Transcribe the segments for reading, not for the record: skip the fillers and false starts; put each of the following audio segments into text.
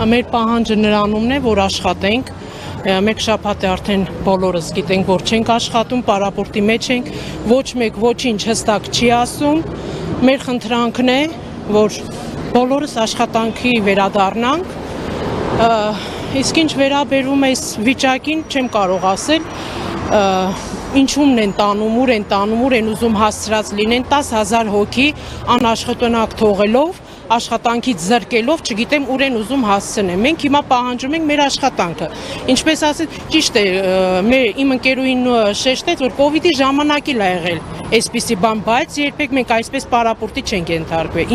մեր պահանջը նրանումն է, որ աշխատենք, մեկ շաբաթ է արդեն բոլորս գիտենք, որ չենք աշխատում, պարապորտի մեջ ենք, ոչ մեկ ոչինչ հստակ չի ասում, մեր խնդրանքն է, որ բոլորս աշխատանքի վերադառնանք, իսկ ինչ վերաբերում է այս վիճակին, չեմ կարող ասել, ինչումն են տանում, ուր են ուզում հասցրած լինեն 10,000 հոգի անաշխատանակ թողելով, աշխատանքից զրկելով, չգիտեմ ուր են ուզում հասցնեն։ Մենք հիմա պահանջում ենք մեր աշխատանքը։ Ինչպես ասել, ճիշտ է, իմ ընկերուհին շեշտեց, որ կովիդի ժամանակ էլ ա եղել այսպիսի բան, բայց երբեք մենք այսպես պարապորտի չենք ենթարկվել։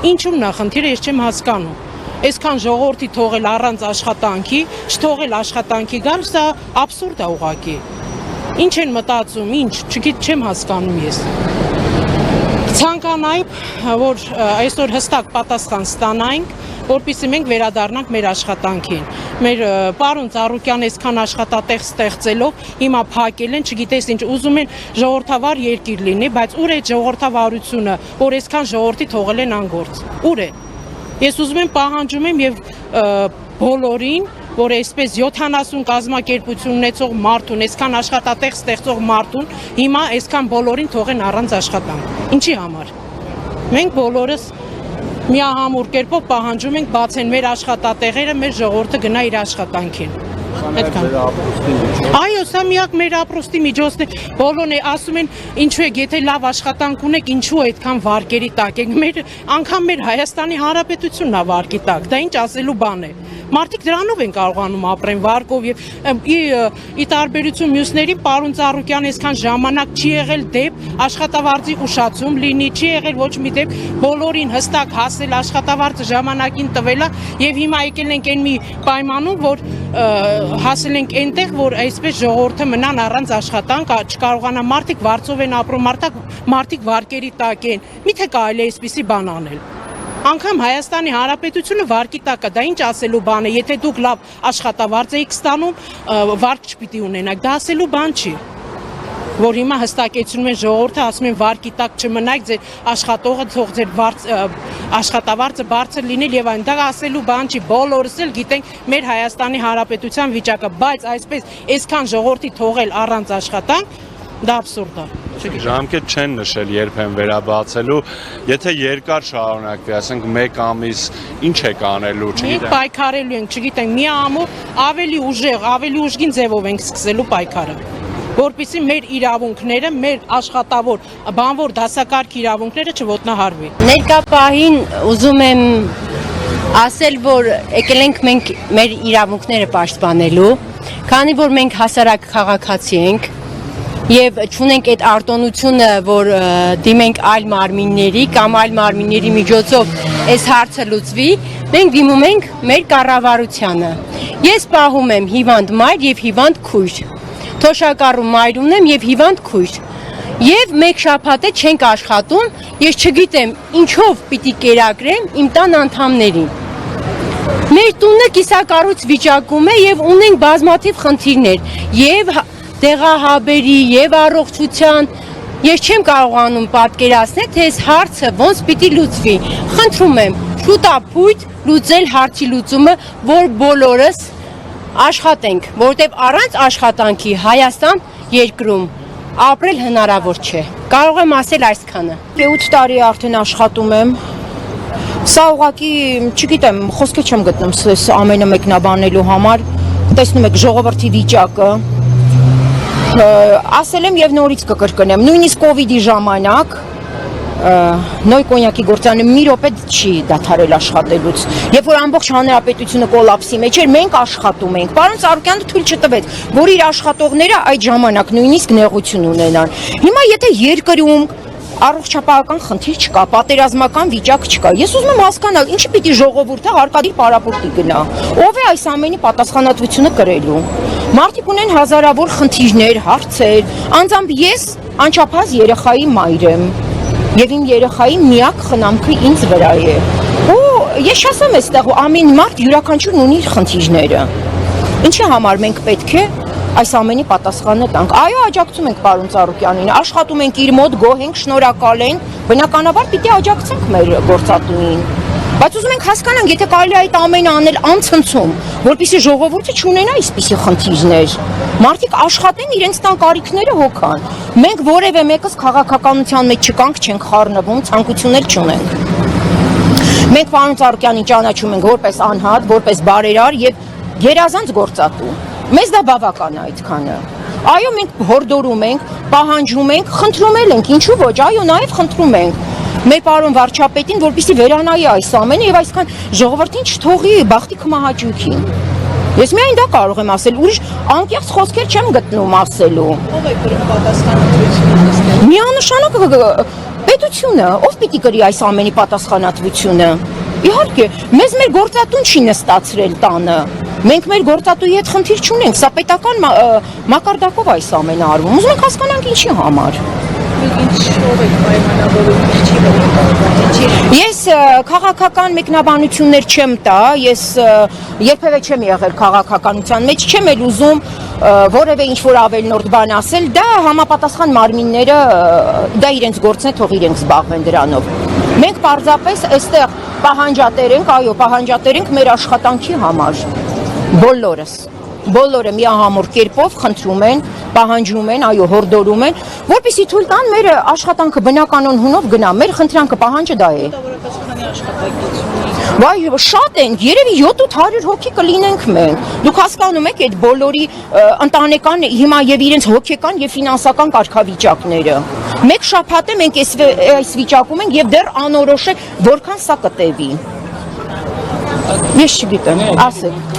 Ինչու՞մն է խնդիրը, ես չեմ հասկանում։ Այսքան ժողովրդի թողել առանց աշխատանքի, չթողել աշխատանքի գալ, սա աբսուրդ է ուղղակի։ Ինչ են մտածում, չեմ հասկանում ես։ Ցանկանայի, որ այսօր հստակ պատասխան ստանայինք, որպեսզի մենք վերադառնանք մեր աշխատանքին։ Մեր պարոն Ծառուկյան այսքան աշխատատեղ ստեղծելով, հիմա փակել են, չգիտես ինչ, ուզում են ժողովրդավար երկիր լինի, բայց ուր է ժողովրդավարությունը, որ այսքան ժողովրդի թողել են անգործ։ Ուր է։ Ես ուզում եմ պահանջում եմ եւ բոլորին, որ այսպես 70 կազմակերպություն ունեցող մարդուն, այսքան աշխատատեղ ստեղծող մարդուն, հիմա այսքան բոլորին թողեն առանց աշխատանք։ Ինչի համար։ Մենք բոլորս միահամուռ կերպով պահանջում ենք բացեն մեր աշխատատեղերը, մեր ժողովուրդը գնա իր աշխատանքին։ Այո, սա միակ մեր ապրոստի միջոցն է, բոլորն ասում են, ինչու եք, եթե լավ աշխատանք ունեք, ինչու այդքան վարկերի տակ եք, անգամ մեր Հայաստանի Հանրապետությունն է վարկի տակ, դա ինչ ասելու բան է։ Մարդիկ դրանով են կարողանում ապրեն վարկով եւ ի տարբերություն մյուսների պարոն Ծառուկյան այսքան ժամանակ չի եղել դեպ աշխատավարձի ուշացում լինի, չի եղել ոչ մի դեպ բոլորին հստակ հասել աշխատավարձը ժամանակին տվելա եւ հիմա եկել ենք այն մի պայմանում, որ հասել ենք այնտեղ, որ այսպես ժողովուրդը մնան առանց աշխատանք, չկարողանա մարդիկ վարձով են ապրում, մարդիկ վարկերի տակ են, միթե կարելի է այսպիսի բան անել։ Անգամ Հայաստանի Հանրապետությունը վարկի տակ է, դա ինչ ասելու բան է, եթե դուք լավ աշխատավարձ եք ստանում, վարկ չպիտի ունենաք, դա ասելու բան չի, որ հիմա հստակեցնում են ժողովուրդը, ասում են վարկի տակ չմնայք, ձեր աշխատողը թող ձեր աշխատավարձը բարձր լինել եւ այն, դա ասելու բան չի, բոլորս էլ գիտենք մեր Հայաստանի Հանրապետության վիճակը, բայց այսպես այսքան ժողովրդի թողել առանց աշխատանք, դա աբսուրդ է։ Ժամկետ չեն նշել երբեմն վերաբացելու, եթե երկար շարունակվի, ասենք 1 ամիս, ինչ եք անելու, չգիտեմ։ Մենք պայքարելու ենք, չգիտեմ, մի ամուր ավելի ուժեղ, ավելի ուժգին ձևով ենք սկսելու պայքարը, որպեսզի մեր իրավունքները, մեր աշխատավոր, բանվոր դասակարգ իրավունքները չոտնահարվի։ Ներկա պահին ուզում եմ ասել, որ եկել ենք մենք մեր իրավունքները պաշտպանելու, քանի որ մենք հասարակ քաղաքացի ենք, եւ չունենք այդ արտոնությունը, որ դիմենք այլ մարմինների կամ այլ մարմինների միջոցով այս հարցը լուծվի, մենք դիմում ենք մեր կառավարությանը։ Ես պահում եմ հիվանդ մայր եւ հիվանդ քույր։ Թոշակառու մայր ունեմ եւ հիվանդ քույր։ Եվ մեկ շաբաթ է չենք աշխատում, ես չգիտեմ ինչով պիտի կերակրեմ իմ տան անդամներին։ Մեր տունը կիսակառույց վիճակում է եւ ունենք բազմաթիվ խնդիրներ եւ դեղահաբերի եւ առողջության, ես չեմ կարողանում պատկերացնել, թե այս հարցը ոնց պիտի լուծվի։ Խնդրում եմ շուտապույտ լուծել հարցի լուծումը, որ բոլորս աշխատենք, որտեղ առանց աշխատանքի Հայաստան երկրում ապրել հնարավոր չէ։ Կարող եմ ասել այսքանը։ 8 տարի արդեն աշխատում եմ։ Սա ուղղակի, չգիտեմ, խոսքեր չեմ գտնում ամենը մեկնաբանելու համար։ Տեսնում եք ժողովրդի վիճակը։ Ասել եմ եւ նորից կկրկնեմ, նույնիսկ կովիդի ժամանակ նոյ կոնյակի գործարանը մի րոպե չի դադարել աշխատելուց։ Երբ որ ամբողջ հանրապետությունը կոլապսի մեջ էր, մենք աշխատում ենք։ Պարոն Ծառուկյանը թույլ չտվեց, որ իր աշխատողները այդ ժամանակ նույնիսկ նեղություն ունենան։ Հիմա եթե երկրում առողջապահական խնդիր չկա, պատերազմական վիճակ չկա, ես ուզում եմ հասկանալ, ինչի պիտի ժողովուրդը հարկադիր պարապորտի գնա։ Ով է այս ամենի պատասխանատվությունը կրելու։ Մարդիկ ունեն հազարավոր խնդիրներ, հարցեր, անձամբ ես անչափահաս երեխայի մայր եմ, եւ իմ երեխայի միակ խնամքը ինձ վրա է։ Ու ես չասեմ այստեղ ամեն մարդ յուրաքանչյուրն ունի իր խնդիրները։ Ինչի համար մենք պետք է այս ամենի պատասխանը տանք։ Այո, աջակցում ենք պարոն Ծառուկյանին, աշխատում ենք իր մոտ, գոհ ենք, շնորհակալ ենք, բնականաբար պիտի աջակցենք մեր գործատուին։ Բայց ուզում ենք հասկանանք, եթե կարելի է այդ ամենը անել անցնցում, որպեսզի ժողովուրդը չունենա այսպիսի խնդիրներ։ Մարդիկ աշխատեն, իրենց տան կարիքները հոգան։ Մենք որևէ մեկս քաղաքականության մեջ չկանք, չենք խառնվում, ցանկություն էլ չունենք։ Մենք պարոն Ծառուկյանին ճանաչում ենք որպես անհատ, որպես բարերար եւ գերազանց գործատու։ Մեզ դա բավական է այդքանը։ Այո, մենք հորդորում ենք, պահանջում ենք, խնդրում ենք, ինչու ոչ, այո, նաեւ խնդրում ենք մեր պարոն վարչապետին, որպեսզի վերանայի այս ամենը եւ այսքան ժողովրդին չթողի բախտի քմահաճույքին։ Ես միայն դա կարող եմ ասել, ուրիշ անկեղծ խոսքեր չեմ գտնում ասելու։ Ո՞վ է կրում պատասխանատվությունը։ Միանշանակ պետությունը, ով պիտի կրի այս ամենի պատասխանատվությունը։ Իհարկե, մեզ մեր գործատուն չի նստացրել տանը։ Մենք մեր գործատուի հետ խնդիր չունենք, սա պետական մակարդակով այս ամենը արվում։ Ուզում ենք հասկանանք ինչի համար։ Ինչով եք պայմանավորում, ինչի վերաբերյալ։ Ես քաղաքական մեկնաբանություններ չեմ տա, ես երբևէ չեմ եղել քաղաքականության մեջ, չեմ էլ ուզում որևէ ինչ-որ ավելնորդ բան ասել, դա համապատասխան մարմինները, դա իրենց գործն է, թող իրենք զբաղվեն դրանով։ Մենք պարզապես այստեղ պահանջատեր ենք, այո, պահանջատեր ենք մեր աշխատանքի համար, բոլորը միահամուռ կերպով խնդրում են, պահանջում են, այո, հորդորում են, որպեսզի թույլ տան մեր աշխատանքը բնականon հունով գնա, մեր խնդրանքը պահանջը դա է։ Վայ, շատ ենք, երևի 700 հոգի կլինենք մենք։ Դուք հասկանում եք այդ բոլորի ընտանեկան հիմա եւ իրենց հոգեկան եւ ֆինանսական կարգավիճակները։ Մեկ շաբաթ է մենք այս վիճակում ենք եւ դեռ անորոշ է որքան սա կտևի։ Ես չգիտեմ, ասեք։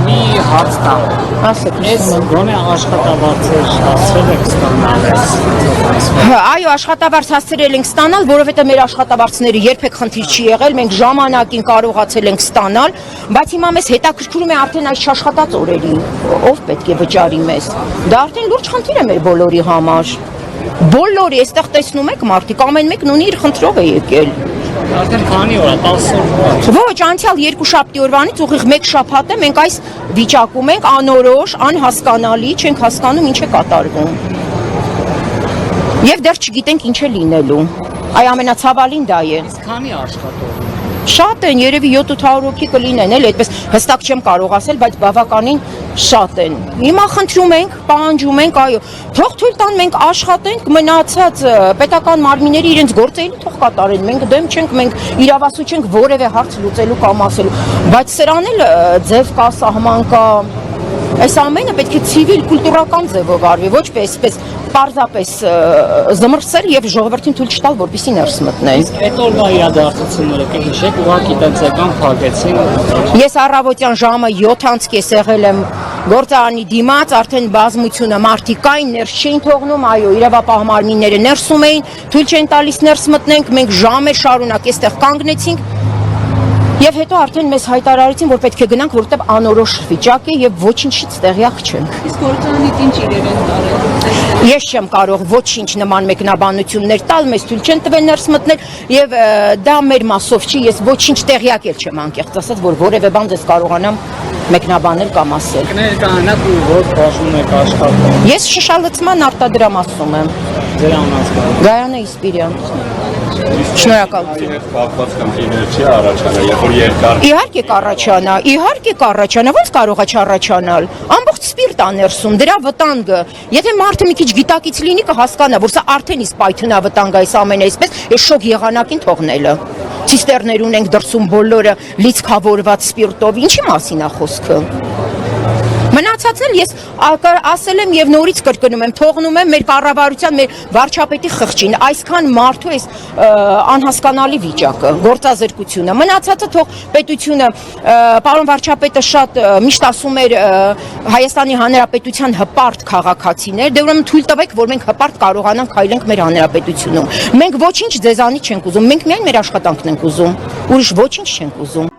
Մի հարց տամ։ Ասեք։ Ես գոնե աշխատավարձեր հասցրել եք ստանալ այս։ Այո, աշխատավարձ հասցրել ենք ստանալ, որովհետև մեր աշխատավարձները երբեք խնդիր չի եղել, մենք ժամանակին կարողացել ենք ստանալ, բայց հիմա մեզ հետաքրքրում է արդեն այս չաշխատած օրերին, ով պետք է վճարի մեզ։ Դա արդեն լուրջ խնդիր է մեր բոլորի համար։ Բոլորի, այստեղ տեսնում եք մարդիկ, ամեն մեկն ունի իր խնդրով է եկել։ Արդեն քանի օր է, 10 օր։ Ոչ, անցյալ 2 շաբթի օրվանից ուղիղ 1 շաբաթ է մենք այս վիճակում ենք, անորոշ, անհասկանալի, չենք հասկանում ինչ է կատարվում։ Եվ դեռ չգիտենք ինչ է լինելու։ Այ ամենացավալին դա է։ Քանի աշխատող։ Շատ են, երևի 700 հոգի կլինեն, էլ այդպես հստակ չեմ կարող ասել, բայց բավականին շատ են։ Հիմա խնդրում ենք, պահանջում ենք, այո, թող թույլ տան մենք աշխատենք, մնացած պետական մարմինները իրենց գործերը թող կատարեն։ Մենք դեմ չենք, մենք իրավասու չենք որևէ հարց լուծելու կամ ասելու, բայց սրան էլ ձև կա, սահման կա։ Այս ամենը պետք է ցիվիլ կուլտուրական ձևով արվի, ոչ պես պարզապես զմռսել եւ ժողովրդին թույլ չտալ, որպեսզի ներս մտնեն։ Այդ օրվա իրադարձությունները կհիշեք, ուղղակի տնտեսական փակեցին։ Ես առավոտյան ժամը 7:30 եղել եմ գործարանի դիմաց, արդեն բազմությունը մարդիկ կային, ներս չէին թողնում, այո, իրավապահ մարմինները ներսում էին, թույլ չեն տալիս ներս մտնենք, մենք ժամեր շարունակ այստեղ կանգնեցինք։ Եվ հետո արդեն մեզ հայտարարեցին, որ պետք է գնանք, որովհետև անորոշ վիճակ է եւ ոչինչից տեղյակ չենք։ Իսկ գործարանից ինչ իրեր են տարել։ Ես չեմ կարող ոչինչ նման մեկնաբանություններ տալ, մեզ թույլ չեն տվել ներս մտնել եւ դա մեր մասով չի, ես ոչինչ տեղյակ էլ չեմ անկեղծ ասած, որ որևէ բան դες կարողանամ մեկնաբանել կամ ասել։ Կներկայանաք ու որ բաժնում եք աշխատում։ Ես շշալցման արտադրամասում եմ։ Ձեր անունը։ Գայանե Իսպիրյան։ Շնորհակալություն։ Այդ կապված խնդիրներ չի առաջանա, երբ որ երկար Իհարկե կառաջանա, ոնց կարող է չառաջանալ։ Ամբողջ սպիրտ ա ներսում, դրա վտանգը։ Եթե մարդը մի քիչ գիտակից լինի, կհասկանա, որ սա արդեն իսկ պայթնավտանգ է այս ամենը, այսպես այս շոկ եղանակին թողնելը։ Ցիստերներ ունենք դրսում բոլորը լիցքավորված սպիրտով, ինչի մասին է խոսքը։ Մնացածն էլ ես ասել եմ եւ նորից կրկնում եմ, թողնում եմ մեր կառավարության, մեր վարչապետի խղճին, այսքան մարդու այս անհասկանալի վիճակը, գործազրկությունը։ Մնացածը թող պետությունը, պարոն վարչապետը շատ միշտ ասում էր Հայաստանի Հանրապետության հպարտ քաղաքացիներ, դե ուրեմն թույլ տվեք, որ մենք հպարտ կարողանանք քայլենք մեր հանրապետությունում։ Մենք ոչինչ ձեզանից չենք ուզում, մենք միայն մեր աշխատանքն ենք ուզում, ուրիշ ոչինչ չենք ուզում։